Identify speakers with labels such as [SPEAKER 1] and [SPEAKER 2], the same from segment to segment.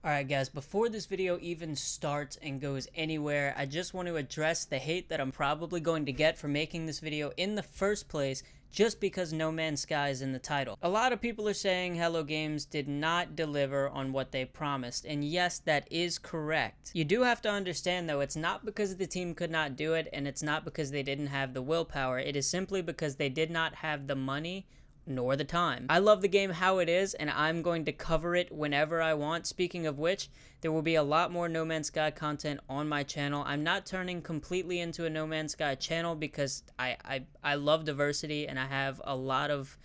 [SPEAKER 1] Alright guys, before this video even starts and goes anywhere, I just want to address the hate that I'm probably going to get for making this video in the first place just because No Man's Sky is in the title. A lot of people are saying Hello Games did not deliver on what they promised, and yes, that is correct. You do have to understand though, it's not because the team could not do it, and it's not because they didn't have the willpower, it is simply because they did not have the money nor the time. I love the game how it is, and I'm going to cover it whenever I want. Speaking of which, there will be a lot more No Man's Sky content on my channel. I'm not turning completely into a No Man's Sky channel because I love diversity, and I have a lot of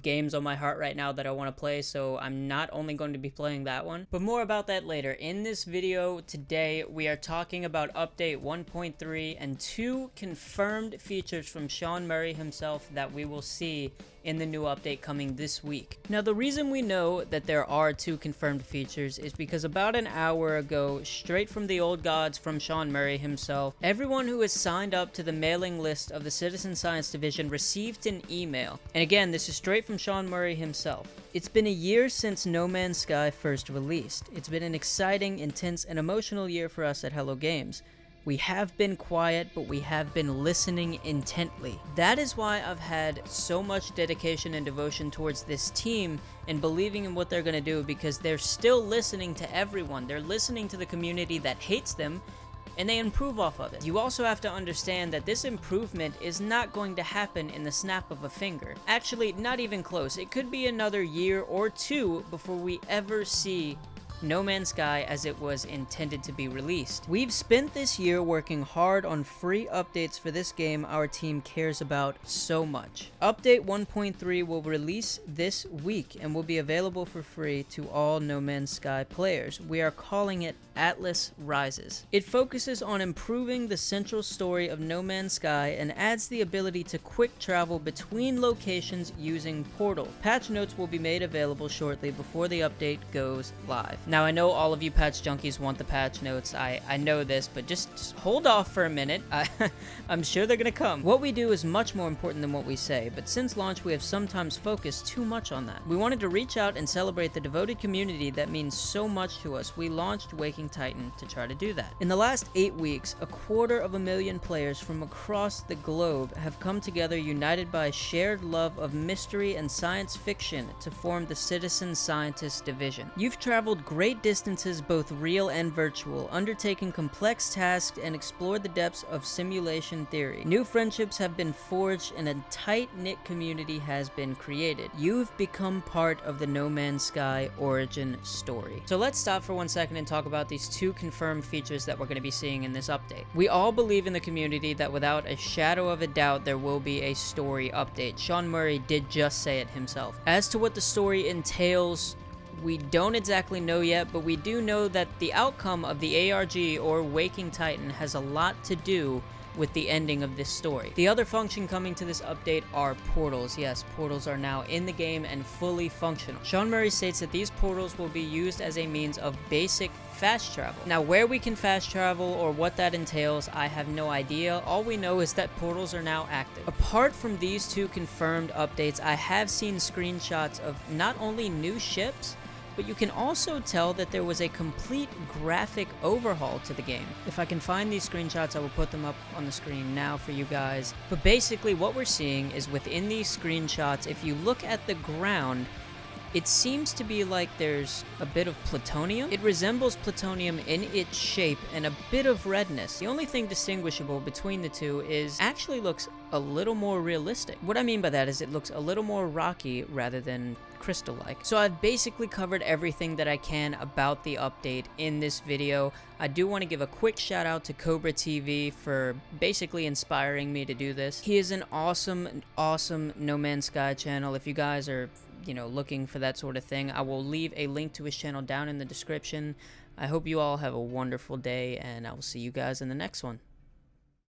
[SPEAKER 1] games on my heart right now that I want to play, so I'm not only going to be playing that one, but more about that later. In this video today, we are talking about update 1.3 and 2 confirmed features from Sean Murray himself that we will see in the new update coming this week. Now, the reason we know that there are 2 confirmed features is because about an hour ago, straight from the old gods from Sean Murray himself, everyone who is signed up to the mailing list of the Citizen Science Division received an email. And again, this is straight from Sean Murray himself. It's been a year since No Man's Sky first released. It's been an exciting, intense, and emotional year for us at Hello Games. We have been quiet, but we have been listening intently. That is why I've had so much dedication and devotion towards this team and believing in what they're going to do, because they're still listening to everyone. They're listening to the community that hates them, and they improve off of it. You also have to understand that this improvement is not going to happen in the snap of a finger. Actually, not even close. It could be another year or 2 before we ever see No Man's Sky as it was intended to be released. We've spent this year working hard on free updates for this game our team cares about so much. Update 1.3 will release this week and will be available for free to all No Man's Sky players. We are calling it Atlas Rises. It focuses on improving the central story of No Man's Sky and adds the ability to quick travel between locations using Portal. Patch notes will be made available shortly before the update goes live. Now, I know all of you patch junkies want the patch notes. I know this, but just hold off for a minute. I'm sure they're gonna come. What we do is much more important than what we say, but since launch we have sometimes focused too much on that. We wanted to reach out and celebrate the devoted community that means so much to us. We launched Waking Titan to try to do that. In the last 8 weeks, 250,000 players from across the globe have come together united by a shared love of mystery and science fiction to form the Citizen Scientist Division. You've traveled great distances, both real and virtual, undertaken complex tasks, and explored the depths of simulation theory. New friendships have been forged and a tight-knit community has been created. You've become part of the No Man's Sky origin story. So let's stop for 1 second and talk about these 2 confirmed features that we're going to be seeing in this update. We all believe in the community that without a shadow of a doubt there will be a story update. Sean Murray did just say it himself. As to what the story entails, we don't exactly know yet, but we do know that the outcome of the ARG or Waking Titan has a lot to do with the ending of this story. The other function coming to this update are portals. Yes, portals are now in the game and fully functional. Sean Murray states that these portals will be used as a means of basic fast travel. Now, where we can fast travel or what that entails, I have no idea. All we know is that portals are now active. Apart from these 2 confirmed updates, I have seen screenshots of not only new ships, but you can also tell that there was a complete graphic overhaul to the game. If I can find these screenshots, I will put them up on the screen now for you guys. But basically what we're seeing is within these screenshots, if you look at the ground, it seems to be like there's a bit of plutonium. It resembles plutonium in its shape and a bit of redness. The only thing distinguishable between the 2 is actually looks a little more realistic. What I mean by that is it looks a little more rocky rather than crystal-like. So I've basically covered everything that I can about the update in this video. I do want to give a quick shout out to Cobra TV for basically inspiring me to do this. He is an awesome No Man's Sky channel. If you guys are looking for that sort of thing, I will leave a link to his channel down in the description. I hope you all have a wonderful day, and I will see you guys in the next one.